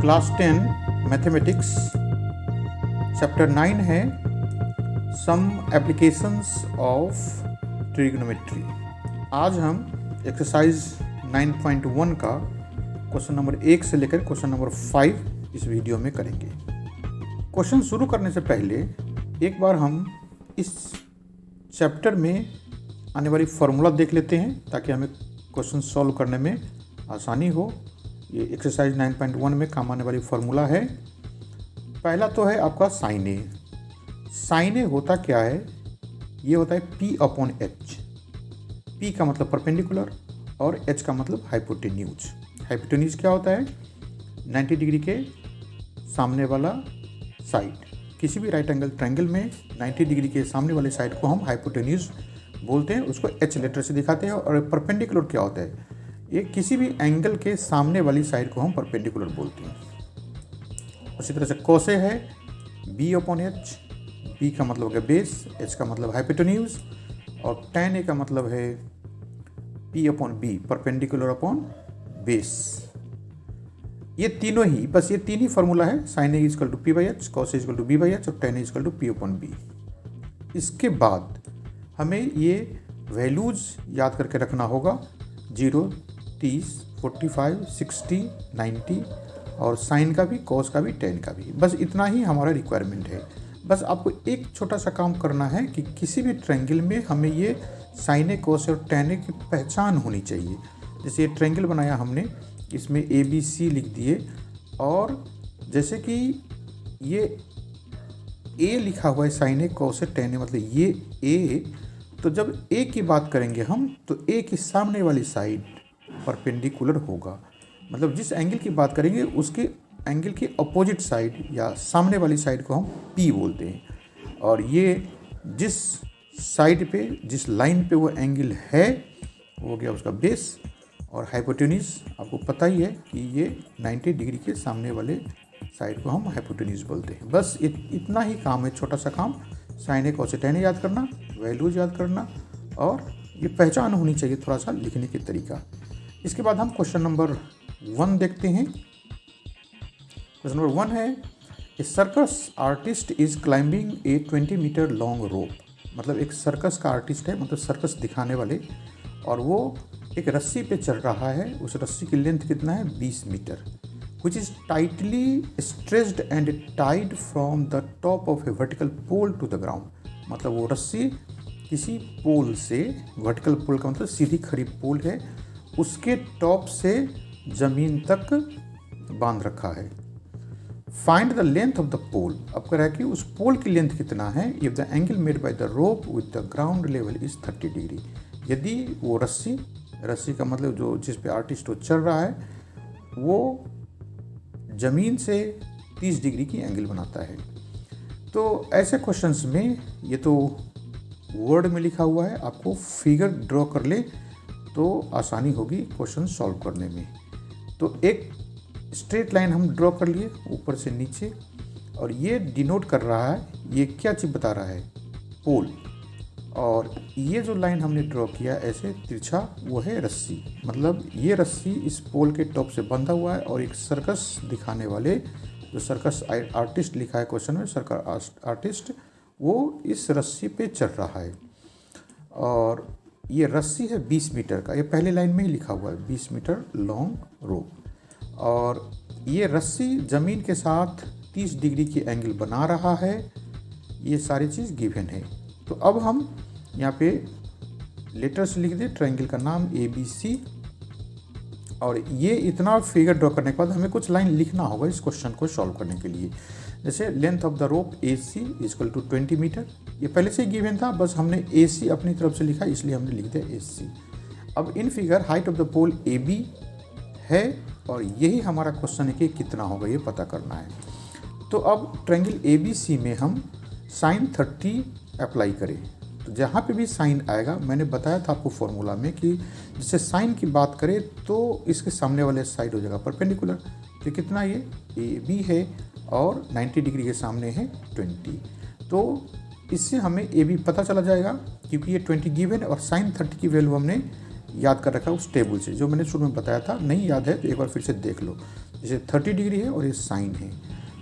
Class 10 mathematics chapter 9 है सम applications of trigonometry. आज हम एक्सरसाइज 9.1 का क्वेश्चन नंबर 1 से लेकर क्वेश्चन नंबर 5 इस वीडियो में करेंगे। क्वेश्चन शुरू करने से पहले एक बार हम इस चैप्टर में आने वाली फार्मूला देख लेते हैं ताकि हमें क्वेश्चन सॉल्व करने में आसानी हो। ये एक्सरसाइज 9.1 में काम आने वाली फार्मूला है। पहला तो है आपका साइन ए। साइन ए होता क्या है? ये होता है P/H। P का मतलब परपेंडिकुलर और H का मतलब हाइपोटेन्यूज। हाइपोटेन्यूज क्या होता है? 90 डिग्री के सामने वाला साइड। किसी भी राइट एंगल ट्रायंगल में 90 डिग्री के सामने वाले साइड को हम हाइपोटेन्यूज बोलते हैं, उसको H लेटर से दिखाते हैं। और परपेंडिकुलर क्या होता है? ये किसी भी एंगल के सामने वाली साइड को हम परपेंडिकुलर बोलते हैं। उसी तरह से कोसे है B/H। B का मतलब हो गया बेस, H का मतलब हाइपोटेन्यूज और tan A का मतलब है P/B, परपेंडिकुलर अपॉन बेस। ये तीनों ही, बस ये तीन ही फार्मूला है। Sine A equal to P/H, cos A equal to B/H और tan A equal to P/B। इसके बाद हमें ये वैल्यूज याद करके रखना होगा। 0, 30, 45, 60, 90 और साइन का भी, कॉस का भी, टेन का भी। बस इतना ही हमारा रिक्वायरमेंट है। बस आपको एक छोटा सा काम करना है कि किसी भी ट्रायंगल में हमें ये साइन ए, कॉस और टेन ए की पहचान होनी चाहिए। जैसे ये ट्रायंगल बनाया हमने, इसमें ABC लिख दिए और जैसे कि ये A लिखा हुआ है sign A, cos A, ten ए, मतलब ये A। तो जब A की बात करेंगे हम तो A की सामने वाली साइड परपेंडिकुलर होगा। मतलब जिस एंगल की बात करेंगे उसके एंगल के अपोजिट साइड या सामने वाली साइड को हम P बोलते हैं। और ये जिस साइड पे, जिस लाइन पे वो एंगल है वो हो गया उसका बेस। और हाइपोटेन्यूज आपको पता ही है कि ये 90 डिग्री के सामने वाले साइड को हम हाइपोटेन्यूज बोलते हैं। बस इतना ही काम है, छोटा सा काम। Sign A, cos A, ten ए याद करना, वैल्यूज याद करना और ये पहचान होनी चाहिए थोड़ा सा लिखने के तरीका। इसके बाद हम क्वेश्चन नंबर 1 देखते हैं। क्वेश्चन नंबर 1 है a circus artist is climbing a 20 metre long rope. मतलब एक सर्कस का आर्टिस्ट है, मतलब सर्कस दिखाने वाले, और वो एक रस्सी पे चल रहा है। उस रस्सी की लेंथ कितना है? 20 metre. Which is tightly stretched and tied from the top of a vertical pole to the ground. मतलब वो रस्सी किसी पोल से, वर्टिकल पोल का मतलब सीधी खड़ी पोल है, उसके टॉप से ज़मीन तक बांध रखा है। Find the length of the pole. अब कह रहा है कि उस पोल की लेंथ कितना है if the angle made by the rope with the ground level is 30 degree. यदि वो रस्सी का मतलब जो जिस पे आर्टिस्ट वो चल रहा है वो ज़मीन से 30 डिग्री की एंगल बनाता है। तो ऐसे क्वेश्चंस में ये तो वर्ड में लिखा हुआ है, आपको फिगर ड्रॉ कर ले तो आसानी होगी क्वेश्चन सॉल्व करने में। तो एक स्ट्रेट लाइन हम ड्रॉ कर लिए ऊपर से नीचे, और ये डिनोट कर रहा है, ये क्या चीज़ बता रहा है? पोल। और ये जो लाइन हमने ड्रॉ किया ऐसे तिरछा, वो है रस्सी। मतलब ये रस्सी इस पोल के टॉप से बंधा हुआ है और एक सर्कस दिखाने वाले, जो सर्कस आर्टिस्ट लिखा है क्वेश्चन में, सर्कस आर्टिस्ट, वो इस रस्सी पे चढ़ रहा है। और ये रस्सी है 20 मीटर का, ये पहले लाइन में ही लिखा हुआ है 20 मीटर लॉन्ग रोप। और ये रस्सी ज़मीन के साथ 30 डिग्री की एंगल बना रहा है। ये सारी चीज़ गिवन है। तो अब हम यहाँ पे लेटर्स लिख दें, ट्रायंगल का नाम ABC। और ये इतना फिगर ड्रॉ करने के बाद हमें कुछ लाइन लिखना होगा इस क्वेश्चन को सॉल्व करने के लिए। जैसे length of the rope AC equal to 20 metre, ये पहले से ही गिवन था, बस हमने AC अपनी तरफ से लिखा इसलिए हमने लिख दिया AC। अब in figure height of the pole AB है और यही हमारा क्वेश्चन है कि कितना होगा ये पता करना है। तो अब ट्रायंगल ABC में हम साइन 30 अप्लाई करें। तो जहाँ पे भी साइन आएगा, मैंने बताया था आपको फॉर्मूला में कि जैसे साइन की बात करें तो इसके सामने वाले साइड हो जाएगा परपेंडिकुलर। तो कितना, ये AB है और 90 डिग्री के सामने है 20। तो इससे हमें AB पता चला जाएगा क्योंकि ये 20 गिवन है और साइन 30 की वैल्यू हमने याद कर रखा उस टेबल से, जो मैंने शुरू में बताया था। नहीं याद है तो एक बार फिर से देख लो। जैसे 30 डिग्री है और ये साइन है,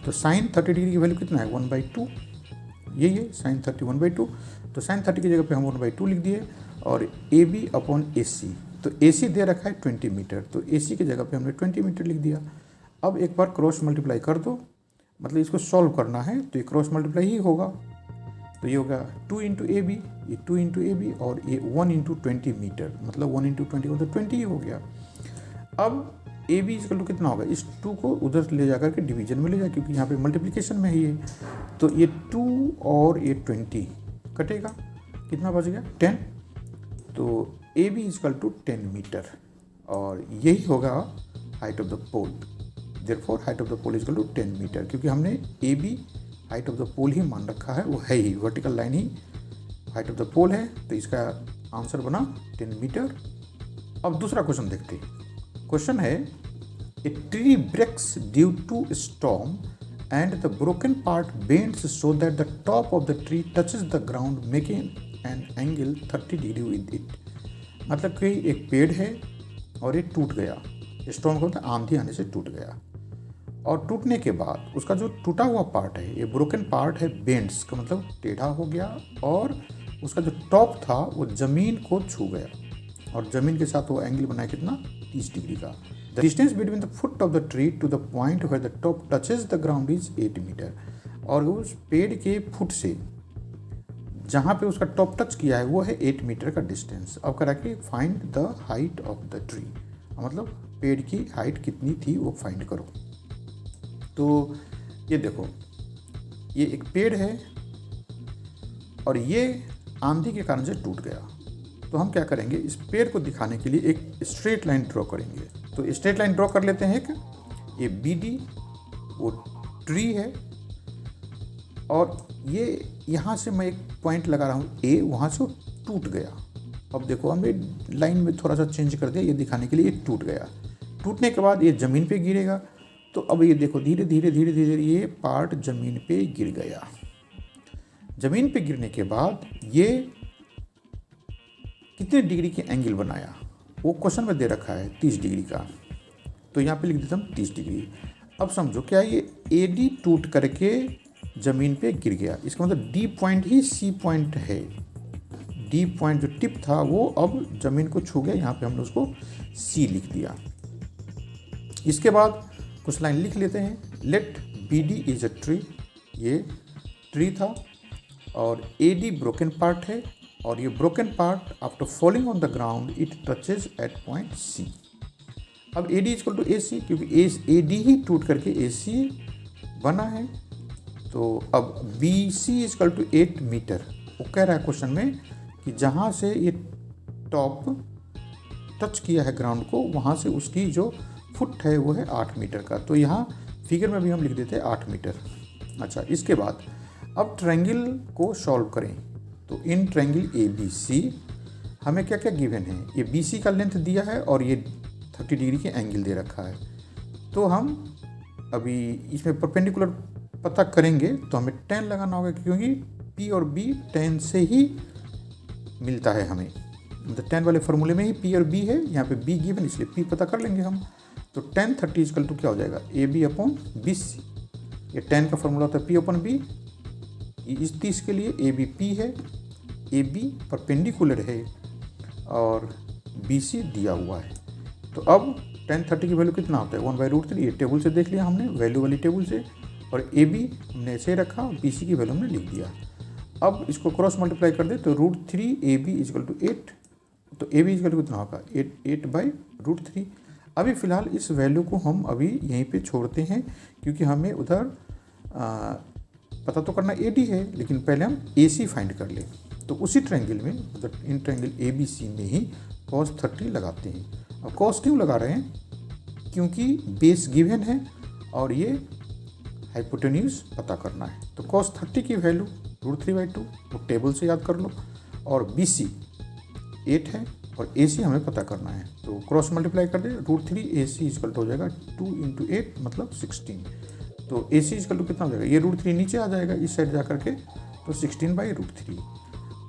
तो साइन 30 डिग्री की वैल्यू कितना है 1/2, यही है साइन 30 1/2। तो साइन 30 की जगह पे हम 1/2 लिख दिए। और ए बी अपॉन ए सी, तो ए सी दे रखा है 20 मीटर, तो ए सी की जगह पे हमने 20 मीटर लिख दिया। अब एक बार क्रॉस मल्टीप्लाई कर दो, मतलब इसको सॉल्व करना है तो ये क्रॉस मल्टीप्लाई ही होगा। तो ये होगा 2 इंटू ए बी, ये 2 इंटू ए बी, और ये 1 इंटू 20 मीटर, मतलब 1 इंटू 20 मतलब 20 ही हो गया। अब ए बी इजकल टू कितना होगा, इस 2 को उधर ले जा करके डिवीजन में ले जाए, क्योंकि यहाँ पे मल्टीप्लिकेशन में ही है। तो ये 2 और ये 20 कटेगा, कितना बच गया 10। तो A B equal to 10 metre, और यही होगा height of the pole. Therefore height of the pole equal to 10 metre, क्योंकि हमने A B height of the pole ही मान रखा है, वो है ही वर्टिकल लाइन ही हाइट ऑफ द पोल है, तो इसका आंसर बना 10 मीटर। अब दूसरा क्वेश्चन देखते हैं। क्वेश्चन है, a tree breaks due to storm and the broken part bends so that the top of the tree touches the ground making an angle 30 degree with it. मतलब कि एक पेड़ है और ये टूट गया, स्टॉर्म को मतलब आंधी आने से टूट गया, और टूटने के बाद उसका जो टूटा हुआ पार्ट है, ये ब्रोकन पार्ट है, बेंड्स का मतलब टेढ़ा हो गया, और उसका जो टॉप था वो ज़मीन को छू गया, और ज़मीन के साथ वो एंगल बनाया कितना 30 डिग्री का। The distance between the foot of the tree to the point where the top touches the ground is 8 metre. और उस पेड़ के फुट से जहाँ पे उसका टॉप टच किया है वो है 8 मीटर का डिस्टेंस। अब करा कि find the height of the tree, मतलब पेड़ की हाइट कितनी थी वो फाइंड करो। तो ये देखो, ये एक पेड़ है और ये आंधी के कारण से टूट गया। तो हम क्या करेंगे, इस पेड़ को दिखाने के लिए एक स्ट्रेट लाइन ड्रॉ करेंगे। तो स्ट्रेट लाइन ड्रॉ कर लेते हैं एक, ये बी डी वो ट्री है, और ये यहाँ से मैं एक पॉइंट लगा रहा हूँ ए, वहाँ से वो टूट गया। अब देखो हमने लाइन में थोड़ा सा चेंज कर दिया ये दिखाने के लिए, ये टूट गया। टूटने के बाद ये ज़मीन पे गिरेगा, तो अब ये देखो धीरे धीरे धीरे धीरे ये पार्ट ज़मीन पे गिर गया। ज़मीन पे गिरने के बाद ये कितने डिग्री के एंगल बनाया, वो क्वेश्चन में दे रखा है 30 डिग्री का, तो यहाँ पे लिख देता हूँ 30 डिग्री। अब समझो क्या ये ए डी टूट करके ज़मीन पे गिर गया, इसका मतलब डी पॉइंट ही सी पॉइंट है। डी पॉइंट जो टिप था वो अब ज़मीन को छू गया, यहाँ पे हमने उसको सी लिख दिया। इसके बाद कुछ लाइन लिख लेते हैं। Let B D is a tree, ये ट्री था, और ए डी ब्रोकन पार्ट है, और ये broken part after falling on the ground it touches at point C. अब A D equal to A C, क्योंकि ए डी ही टूट करके ए सी बना है। तो अब B C equal to 8 metre, वो कह रहा है क्वेश्चन में कि जहाँ से ये टॉप टच किया है ग्राउंड को, वहाँ से उसकी जो फुट है वो है 8 मीटर का। तो यहाँ फिगर में भी हम लिख देते हैं 8 मीटर। अच्छा, इसके बाद अब ट्रायंगल को सॉल्व करें। तो in triangle A B C हमें क्या क्या गिवन है, ये बी सी का लेंथ दिया है और ये 30 डिग्री के एंगल दे रखा है। तो हम अभी इसमें परपेंडिकुलर पता करेंगे, तो हमें tan लगाना होगा, क्योंकि P और B tan से ही मिलता है हमें, मतलब tan वाले फार्मूले में ही P और B है, यहाँ पे B गिवन इसलिए P पता कर लेंगे हम। तो tan 30 इजकल टू क्या हो जाएगा, AB अपॉन BC। ये tan का फार्मूला होता है P अपॉन B, इस 30 के लिए AB P है, AB परपेंडिकुलर है और BC दिया हुआ है। तो अब tan 30 की वैल्यू कितना होता है 1/√3, ये टेबल से देख लिया हमने, वैल्यू वाली टेबल से, और ए बी हमने ऐसे रखा, बी सी की वैल्यू हमने लिख दिया। अब इसको क्रॉस मल्टीप्लाई कर दे तो √3 ए बी इजकल टू 8, तो ए बी इजकल टू कितना होगा 8/√3। अभी फ़िलहाल इस वैल्यू को हम अभी यहीं पे छोड़ते हैं, क्योंकि हमें उधर पता तो करना ए डी है, लेकिन पहले हम ए सी फाइंड कर लें। तो उसी ट्रायंगल में, मतलब in triangle A B C में ही cos 30 लगाते हैं। अब cos क्यों लगा रहे हैं, क्योंकि बेस गिवन है और ये हाइपोटेन्यूज पता करना है। तो cos 30 की वैल्यू √3/2, वो टेबल से याद कर लो, और BC 8 है और AC हमें पता करना है। तो क्रॉस मल्टीप्लाई कर दे, √3 AC इजकल टू हो जाएगा 2 × 8 मतलब 16। तो AC इजकल टू कितना हो जाएगा, ये √3 नीचे आ जाएगा इस साइड जा करके, तो 16/√3।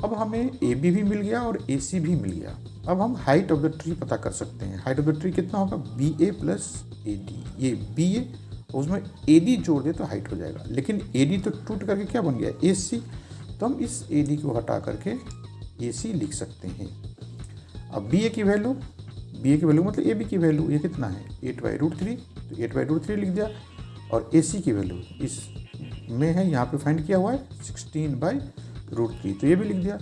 अब हमें ए बी भी मिल गया और ए सी भी मिल गया। अब हम हाइट ऑफ द ट्री पता कर सकते हैं। हाइट ऑफ द ट्री कितना होगा, B A plus A D. ये बी ए, उसमें ए डी जोड़ दे तो हाइट हो जाएगा, लेकिन ए डी तो टूट करके क्या बन गया, ए सी। तो हम इस ए डी को हटा करके ए सी लिख सकते हैं। अब बी ए की वैल्यू, बी ए की वैल्यू मतलब ए बी की वैल्यू, ये कितना है 8/√3, तो 8/√3 लिख दिया। और ए सी की वैल्यू इस में है, यहाँ पे फाइंड किया हुआ है 16/√3, तो ये भी लिख दिया।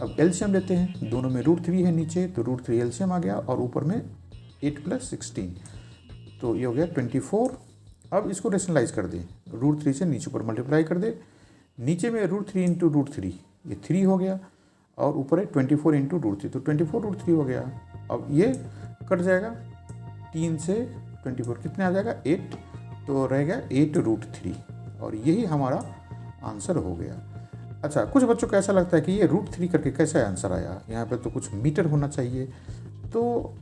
अब एलसीएम लेते हैं, दोनों में √3 है नीचे, तो √3 एलसीएम आ गया और ऊपर में 8 + 16, तो ये हो गया 24। अब इसको रेशनलाइज कर दें, √3 से नीचे ऊपर मल्टीप्लाई कर दे। नीचे में √3 × √3 ये 3 हो गया, और ऊपर है 24 × √3, तो 24√3 हो गया। अब ये कट जाएगा, 3 से 24 कितने आ जाएगा 8, तो रहेगा 8√3, और यही हमारा आंसर हो गया। अच्छा, कुछ बच्चों को ऐसा लगता है कि ये √3 करके कैसे आंसर आया, यहाँ पे तो कुछ मीटर होना चाहिए। तो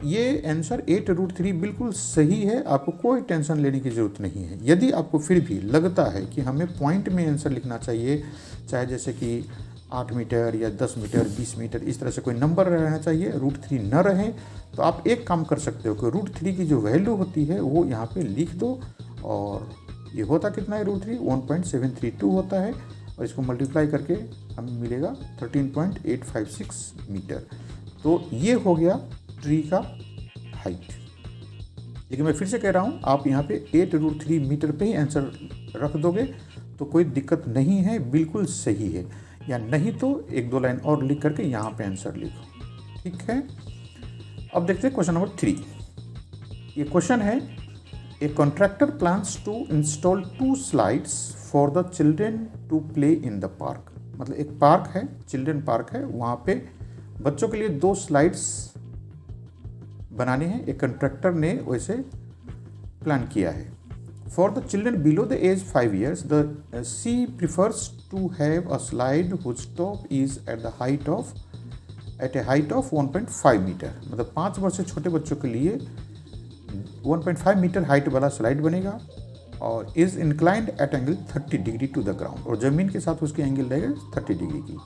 ये आंसर 8√3 बिल्कुल सही है, आपको कोई टेंशन लेने की ज़रूरत नहीं है। यदि आपको फिर भी लगता है कि हमें पॉइंट में आंसर लिखना चाहिए, चाहे जैसे कि 8 मीटर या 10 मीटर 20 मीटर, इस तरह से कोई नंबर रहना चाहिए, √3 न रहे, तो आप एक काम कर सकते हो कि √3 की जो वैल्यू होती है वो यहाँ पे लिख दो, और ये होता कितना है √3 1.732 होता है, और इसको मल्टीप्लाई करके हमें मिलेगा 13.856 मीटर। तो ये हो गया ट्री का हाइट। लेकिन मैं फिर से कह रहा हूँ, आप यहाँ पे 8√3 मीटर पे ही आंसर रख दोगे तो कोई दिक्कत नहीं है, बिल्कुल सही है। या नहीं तो 1-2 लाइन और लिख करके यहाँ पे आंसर लिखो, ठीक है। अब देखते हैं क्वेश्चन नंबर 3। ये क्वेश्चन है, a contractor plans to install 2 slides for the children to play in the park. मतलब एक पार्क है, चिल्ड्रेन पार्क है, वहाँ पे बच्चों के लिए 2 स्लाइड्स बनाने हैं। एक कॉन्ट्रैक्टर ने वैसे प्लान किया है। For the children below the age 5 years, she prefers to have a slide whose top is at a height of 1.5 metre. मतलब 5 वर्ष से छोटे बच्चों के लिए 1.5 मीटर हाइट वाला स्लाइड बनेगा, और is inclined at angle 30 degree to the ground, और ज़मीन के साथ उसकी एंगल रहेगा 30 डिग्री की।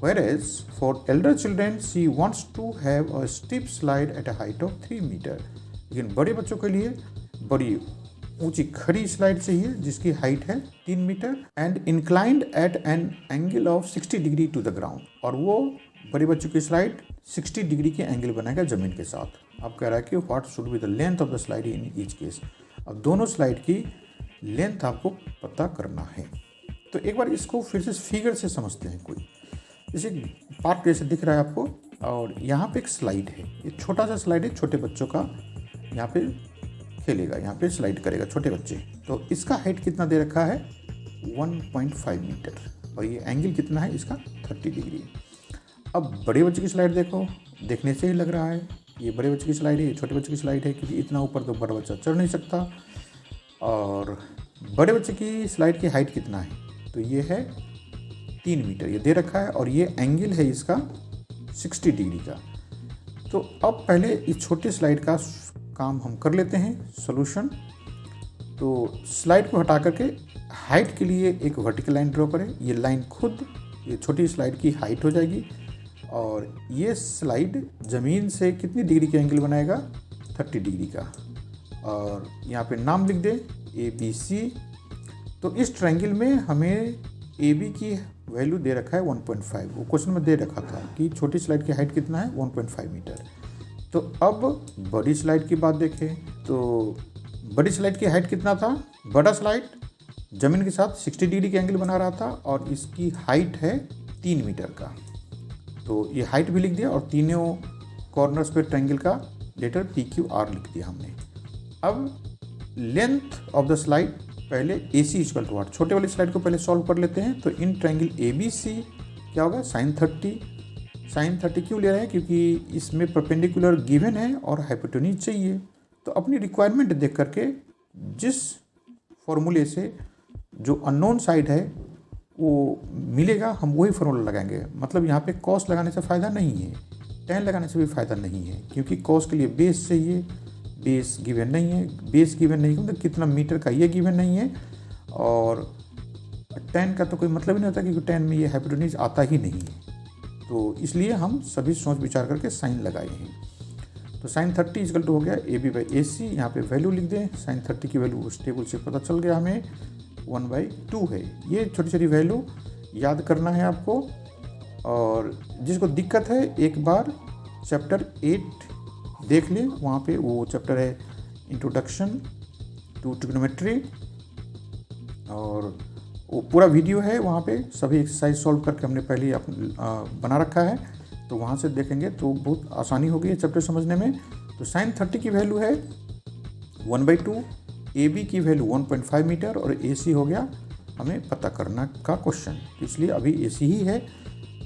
Whereas for elder children she wants to have a steep slide at a height of 3 metre. लेकिन बड़े बच्चों के लिए बड़ी ऊंची खड़ी स्लाइड चाहिए जिसकी हाइट है 3 metre, and inclined at an angle of 60 degree to the ground, और वो बड़े बच्चों की स्लाइड 60 डिग्री के एंगल बनाएगा ज़मीन के साथ। अब कह रहा है कि what should be the length of the slide in each case. अब दोनों स्लाइड की लेंथ आपको पता करना है। तो एक बार इसको फिर से फिगर से समझते हैं। कोई जैसे पार्क जैसे दिख रहा है आपको, और यहाँ पे एक स्लाइड है, ये छोटा सा स्लाइड है, छोटे बच्चों का यहाँ पे खेलेगा, यहाँ पे स्लाइड करेगा छोटे बच्चे। तो इसका हाइट कितना दे रखा है 1.5 मीटर, और ये एंगल कितना है इसका 30 डिग्री। अब बड़े बच्चे की स्लाइड देखो, देखने से ही लग रहा है ये बड़े बच्चे की स्लाइड है, ये छोटे बच्चे की स्लाइड है, क्योंकि इतना ऊपर तो बड़ा बच्चा चढ़ नहीं सकता। और बड़े बच्चे की स्लाइड की हाइट कितना है, तो ये है 3 मीटर, ये दे रखा है, और ये एंगल है इसका 60 डिग्री का। तो अब पहले इस छोटे स्लाइड का काम हम कर लेते हैं सॉल्यूशन। तो स्लाइड को हटा करके हाइट के लिए एक वर्टिकल लाइन ड्रॉ करें। ये लाइन खुद ये छोटी स्लाइड की हाइट हो जाएगी, और ये स्लाइड ज़मीन से कितनी डिग्री के एंगल बनाएगा 30 डिग्री का। और यहाँ पे नाम लिख दें ABC। तो इस ट्रायंगल में हमें AB की वैल्यू दे रखा है 1.5, वो क्वेश्चन में दे रखा था कि छोटी स्लाइड की हाइट कितना है 1.5 मीटर। तो अब बड़ी स्लाइड की बात देखें, तो बड़ी स्लाइड की हाइट कितना था, बड़ा स्लाइड ज़मीन के साथ 60 डिग्री के एंगल बना रहा था, और इसकी हाइट है 3 मीटर का। तो ये हाइट भी लिख दिया, और तीनों कॉर्नर्स पे ट्रायंगल का लेटर PQR लिख दिया हमने। अब लेंथ ऑफ द स्लाइड पहले AC = what, छोटे वाली स्लाइड को पहले सॉल्व कर लेते हैं। तो इन ट्रायंगल ABC क्या होगा sin 30 क्यों ले रहे हैं, क्योंकि इसमें परपेंडिकुलर गिवन है और हाइपोटेन्यूज चाहिए। तो अपनी रिक्वायरमेंट देख करके जिस फॉर्मूले से जो अननोन साइड है वो मिलेगा, हम वही फार्मूला लगाएंगे। मतलब यहाँ पे कॉस लगाने से फ़ायदा नहीं है, tan लगाने से भी फ़ायदा नहीं है, क्योंकि कॉस के लिए बेस चाहिए, बेस गिवन नहीं है। बेस गिवन नहीं मतलब कितना मीटर का ये गिवन नहीं है, और tan का तो कोई मतलब ही नहीं होता, क्योंकि tan में ये हाइपोटेन्यूज आता ही नहीं है। तो इसलिए हम सभी सोच विचार करके साइन लगाए हैं। तो साइन 30 इजकल टू हो गया ए बी बाई ए सी। यहाँ पर वैल्यू लिख दें। साइन 30 की वैल्यू उस टेबल से पता चल गया हमें 1/2 है। ये छोटी छोटी वैल्यू याद करना है आपको। और जिसको दिक्कत है एक बार चैप्टर 8 देख लें, वहाँ पे वो चैप्टर है इंट्रोडक्शन टू ट्रिग्नोमेट्री, और वो पूरा वीडियो है वहाँ पे सभी एक्सरसाइज सॉल्व करके हमने पहले बना रखा है। तो वहाँ से देखेंगे तो बहुत आसानी होगी ये चैप्टर समझने में। तो साइन 30 की वैल्यू है 1/2, ए बी की वैल्यू 1.5 मीटर और ए सी हो गया हमें पता करना का क्वेश्चन। तो इसलिए अभी ए सी ही है।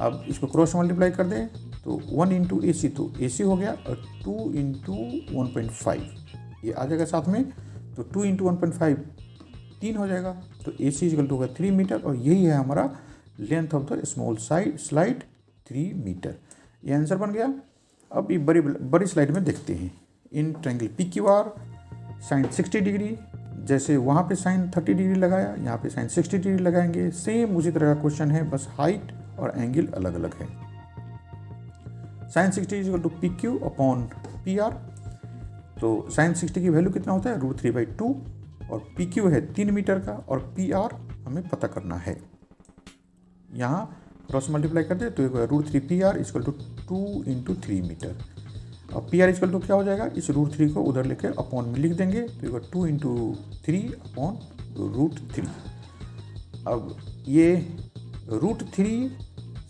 अब इसको क्रॉस मल्टीप्लाई कर दें तो 1 इंटू ए सी, तो ए सी हो गया, और 2 इंटू 1.5 ये आ जाएगा साथ में। तो 2 इंटू 1.5 3 हो जाएगा। तो ए सी इजकल टू होगा 3 मीटर, और यही है हमारा length of the small slide 3 metre. ये आंसर बन गया। अब ये बड़ी स्लाइड में देखते हैं। In triangle P Q R sine 60 degree, जैसे वहाँ पे साइन 30 डिग्री लगाया, यहाँ पे साइन 60 डिग्री लगाएंगे। सेम उसी तरह का क्वेश्चन है, बस हाइट और एंगल अलग अलग है। Sine 60 equal to P Q upon P R. तो साइन 60 की वैल्यू कितना होता है √3/2, और पी क्यू है 3 मीटर का, और पी आर हमें पता करना है। यहाँ क्रॉस मल्टीप्लाई कर दे तो √3PR equal to 2 into 3 metre. अब पी आर इजकल टू क्या हो जाएगा, इस √3 को उधर लेकर अपॉन में लिख देंगे, तो 2 इंटू 3 अपॉन √3। अब ये √3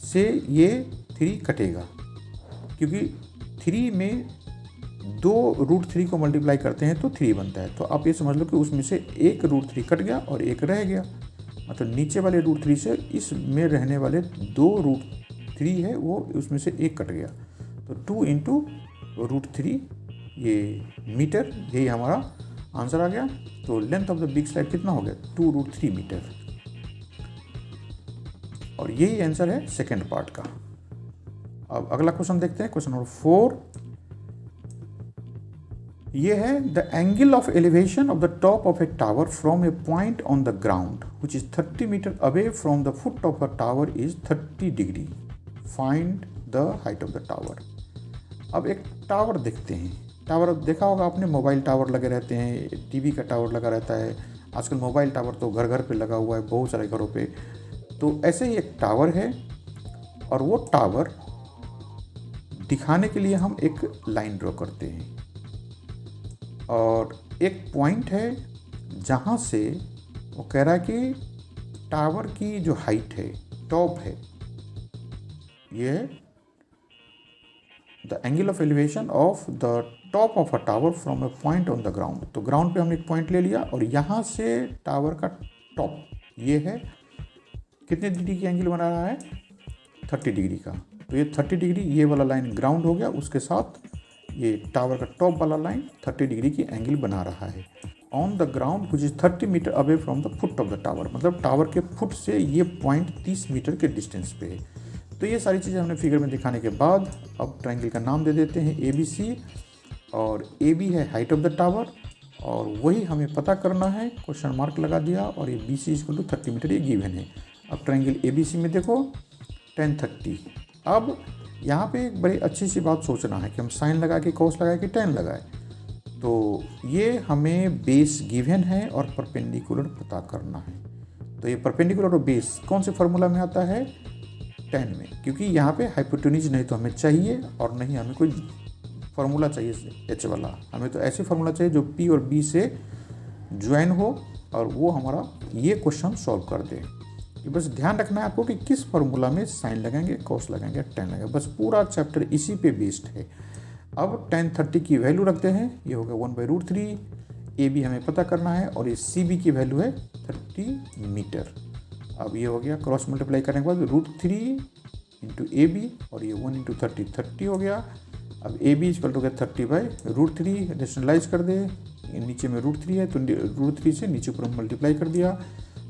से ये 3 कटेगा, क्योंकि 3 में 2 √3 को मल्टीप्लाई करते हैं तो 3 बनता है। तो आप ये समझ लो कि उसमें से एक √3 कट गया और एक रह गया, मतलब नीचे वाले √3 से इसमें रहने वाले 2 √3 है वो उसमें से एक कट गया। तो 2 इंटू √3 ये मीटर, यही हमारा आंसर आ गया। तो length of the big slide कितना हो गया 2√3 मीटर, और यही आंसर है सेकेंड पार्ट का। अब अगला क्वेश्चन देखते हैं, क्वेश्चन नंबर 4। ये है the angle of elevation of the top of a tower from a point on the ground which is 30 metre away from the foot of a tower is 30 degree. Find the height of the tower. अब एक tower देखते हैं। Tower देखा होगा आपने, mobile tower लगे रहते हैं, टीवी का टावर लगा रहता है। आजकल मोबाइल टावर तो घर घर पे लगा हुआ है, बहुत सारे घरों पे। तो ऐसे ही एक टावर है, और वो टावर दिखाने के लिए हम एक लाइन ड्रॉ करते हैं, और एक पॉइंट है जहाँ से वो कह रहा है कि टावर की जो हाइट है, टॉप है, ये है the angle of elevation of the top of a tower from a point on the ground. तो ग्राउंड पे हमने एक पॉइंट ले लिया, और यहाँ से टावर का टॉप ये है, कितने डिग्री की एंगल बना रहा है 30 डिग्री का। तो ये 30 डिग्री, ये वाला लाइन ग्राउंड हो गया, उसके साथ ये टावर का टॉप वाला लाइन 30 डिग्री की एंगल बना रहा है on the ground which is 30 metre away from the foot of the tower. मतलब टावर के फुट से ये पॉइंट 30 मीटर के डिस्टेंस पे है। तो ये सारी चीज़ें हमने फिगर में दिखाने के बाद अब ट्रायंगल का नाम दे देते हैं ABC, और AB है हाइट ऑफ द टावर, और वही हमें पता करना है, क्वेश्चन मार्क लगा दिया, और ये BC इजकल टू 30 मीटर ये गिवन है। अब ट्रायंगल ABC में देखो tan 30। अब यहाँ पे एक बड़ी अच्छी सी बात सोचना है कि हम साइन लगा के कॉस लगाए कि tan लगाए। तो ये हमें बेस गिवन है और परपेंडिकुलर पता करना है। तो ये परपेंडिकुलर और बेस कौन से फार्मूला में आता है, tan में, क्योंकि यहाँ पे हाइपोटेन्यूज नहीं तो हमें चाहिए, और नहीं हमें कोई फार्मूला चाहिए H वाला। हमें तो ऐसे फार्मूला चाहिए जो P और B से ज्वाइन हो, और वो हमारा ये क्वेश्चन सॉल्व कर दे। बस ध्यान रखना है आपको कि किस फार्मूला में साइन लगाएंगे, कॉस लगाएंगे, tan लगाएंगे। बस पूरा चैप्टर इसी पे बेस्ड है। अब tan 30 की वैल्यू रखते हैं, ये हो गया 1/√3। AB हमें पता करना है, और ये CB की वैल्यू है 30 मीटर। अब ये हो गया, क्रॉस मल्टीप्लाई करने के बाद √3 इंटू AB, और ये 1 इंटू 30 हो गया। अब AB इक्वल टू 30/√3, रेशनलाइज कर दे, नीचे में √3 है तो √3 से नीचे ऊपर मल्टीप्लाई कर दिया,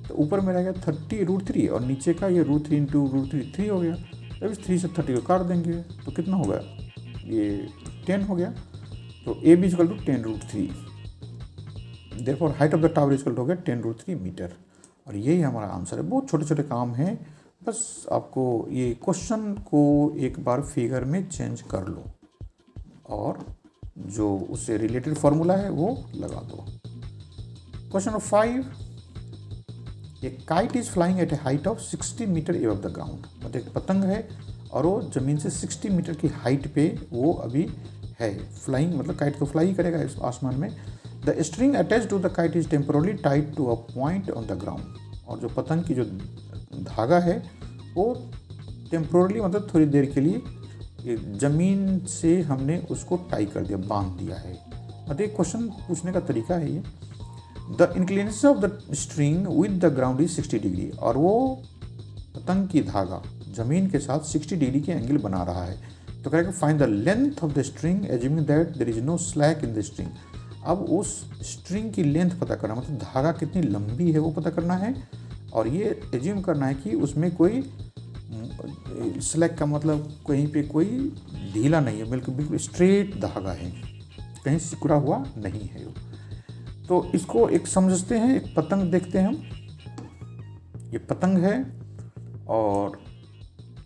तो ऊपर में रह गया 30√3, और नीचे का ये √3 इंटू √3 3 हो गया। अब इस 3 से 30 को काट देंगे तो कितना होगा, ये 10 हो गया। तो AB equal to 10√3। Therefore height of the tower equal to हो गया 10√3 मीटर, और यही हमारा आंसर है। बहुत छोटे छोटे काम हैं, बस आपको ये क्वेश्चन को एक बार फिगर में चेंज कर लो और जो उससे रिलेटेड फॉर्मूला है वो लगा दो। Question number 5, a kite is flying at a height of 60 metre above the ground. मतलब एक पतंग है और वो ज़मीन से 60 मीटर की हाइट पे वो अभी है। फ्लाइंग मतलब काइट तो फ्लाई करेगा इस आसमान में। The string attach to the kite is temporarily tied to a point on the ground. और जो पतंग की जो धागा है वो टेम्पोरली मतलब थोड़ी देर के लिए ज़मीन से हमने उसको टाई कर दिया, बांध दिया है। मतलब एक क्वेश्चन पूछने का तरीका है ये। The inclination of the string with the ground is 60 degree. और वो पतंग की धागा ज़मीन के साथ 60 डिग्री के एंगल बना रहा है। तो कहेगा find the length of the string assuming that there is no slack in the string. अब उस स्ट्रिंग की लेंथ पता करना, मतलब धागा कितनी लंबी है वो पता करना है, और ये एज्यूम करना है कि उसमें कोई स्लैक का मतलब कहीं पे कोई ढीला नहीं है, बिल्कुल बिल्कुल स्ट्रेट धागा है, कहीं सिकुड़ा हुआ नहीं है। तो इसको एक समझते हैं, एक पतंग देखते हैं हम। ये पतंग है और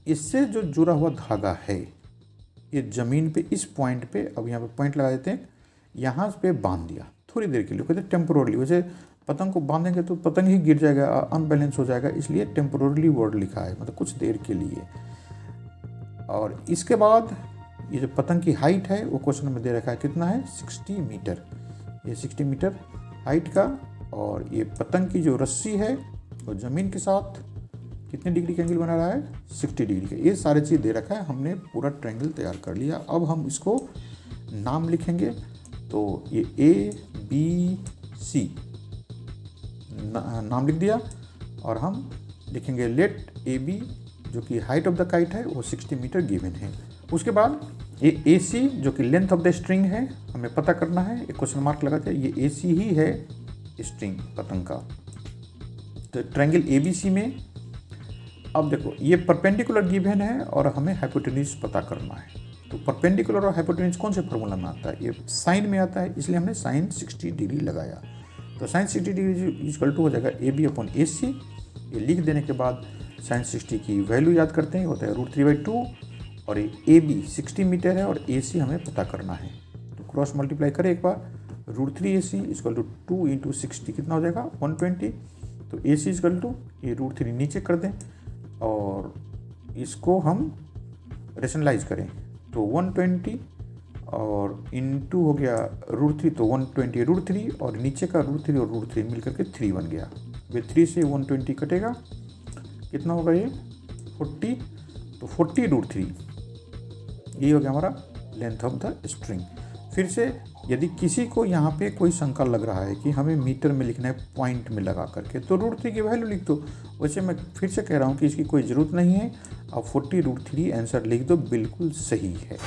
इससे जो जुड़ा हुआ धागा है ये ज़मीन पे इस पॉइंट पे, अब यहाँ पे पॉइंट लगा देते हैं, यहाँ पे बांध दिया थोड़ी देर के लिए, कहते हैं टेम्पोरली। वैसे पतंग को बांधेंगे तो पतंग ही गिर जाएगा, अनबैलेंस हो जाएगा, इसलिए टेम्पोरली वर्ड लिखा है, मतलब कुछ देर के लिए। और इसके बाद ये जो पतंग की हाइट है वो क्वेश्चन में दे रखा है, कितना है 60 मीटर। ये 60 मीटर हाइट का, और ये पतंग की जो रस्सी है वो ज़मीन के साथ कितने डिग्री का एंगल बना रहा है 60 डिग्री का। ये सारी चीज़ दे रखा है, हमने पूरा ट्रायंगल तैयार कर लिया। अब हम इसको नाम लिखेंगे। तो ये ABC नाम लिख दिया, और हम लिखेंगे लेट AB जो कि हाइट ऑफ द काइट है वो 60 मीटर गिवन है। उसके बाद ये AC जो कि लेंथ ऑफ द स्ट्रिंग है हमें पता करना है, एक क्वेश्चन मार्क लगाते हैं, ये AC ही है स्ट्रिंग पतंग का। तो ट्रायंगल ABC में अब देखो ये परपेंडिकुलर गिवन है और हमें हाइपोटेन्यूज पता करना है। तो परपेंडिकुलर और हाइपोटेन्यूज कौन से फॉर्मूला में आता है, ये साइन में आता है, इसलिए हमने साइन 60 डिग्री लगाया। तो साइन 60 डिग्री इक्वल टू हो जाएगा AB/AC। ये लिख देने के बाद साइन 60 की वैल्यू याद करते हैं, होता है √3/2, और ये AB 60 मीटर है और AC हमें पता करना है। तो क्रॉस मल्टीप्लाई करें एक बार, √3AC = 2 × 60 कितना हो जाएगा 120। तो AC = ये √3 नीचे कर दें और इसको हम रेशनलाइज करें, तो 120 और इनटू हो गया √3, तो 120 √3 और नीचे का √3 और √3 मिलकर के 3 बन गया। वे 3 से 120 कटेगा, कितना होगा ये 40। तो 40 √3 ये हो गया हमारा लेंथ ऑफ द स्ट्रिंग। फिर से यदि किसी को यहाँ पे कोई शंका लग रहा है कि हमें मीटर में लिखना है पॉइंट में लगा करके, तो √3 की वैल्यू लिख दो। वैसे मैं फिर से कह रहा हूँ कि इसकी कोई ज़रूरत नहीं है, अब 40 √3 आंसर लिख दो, बिल्कुल सही है।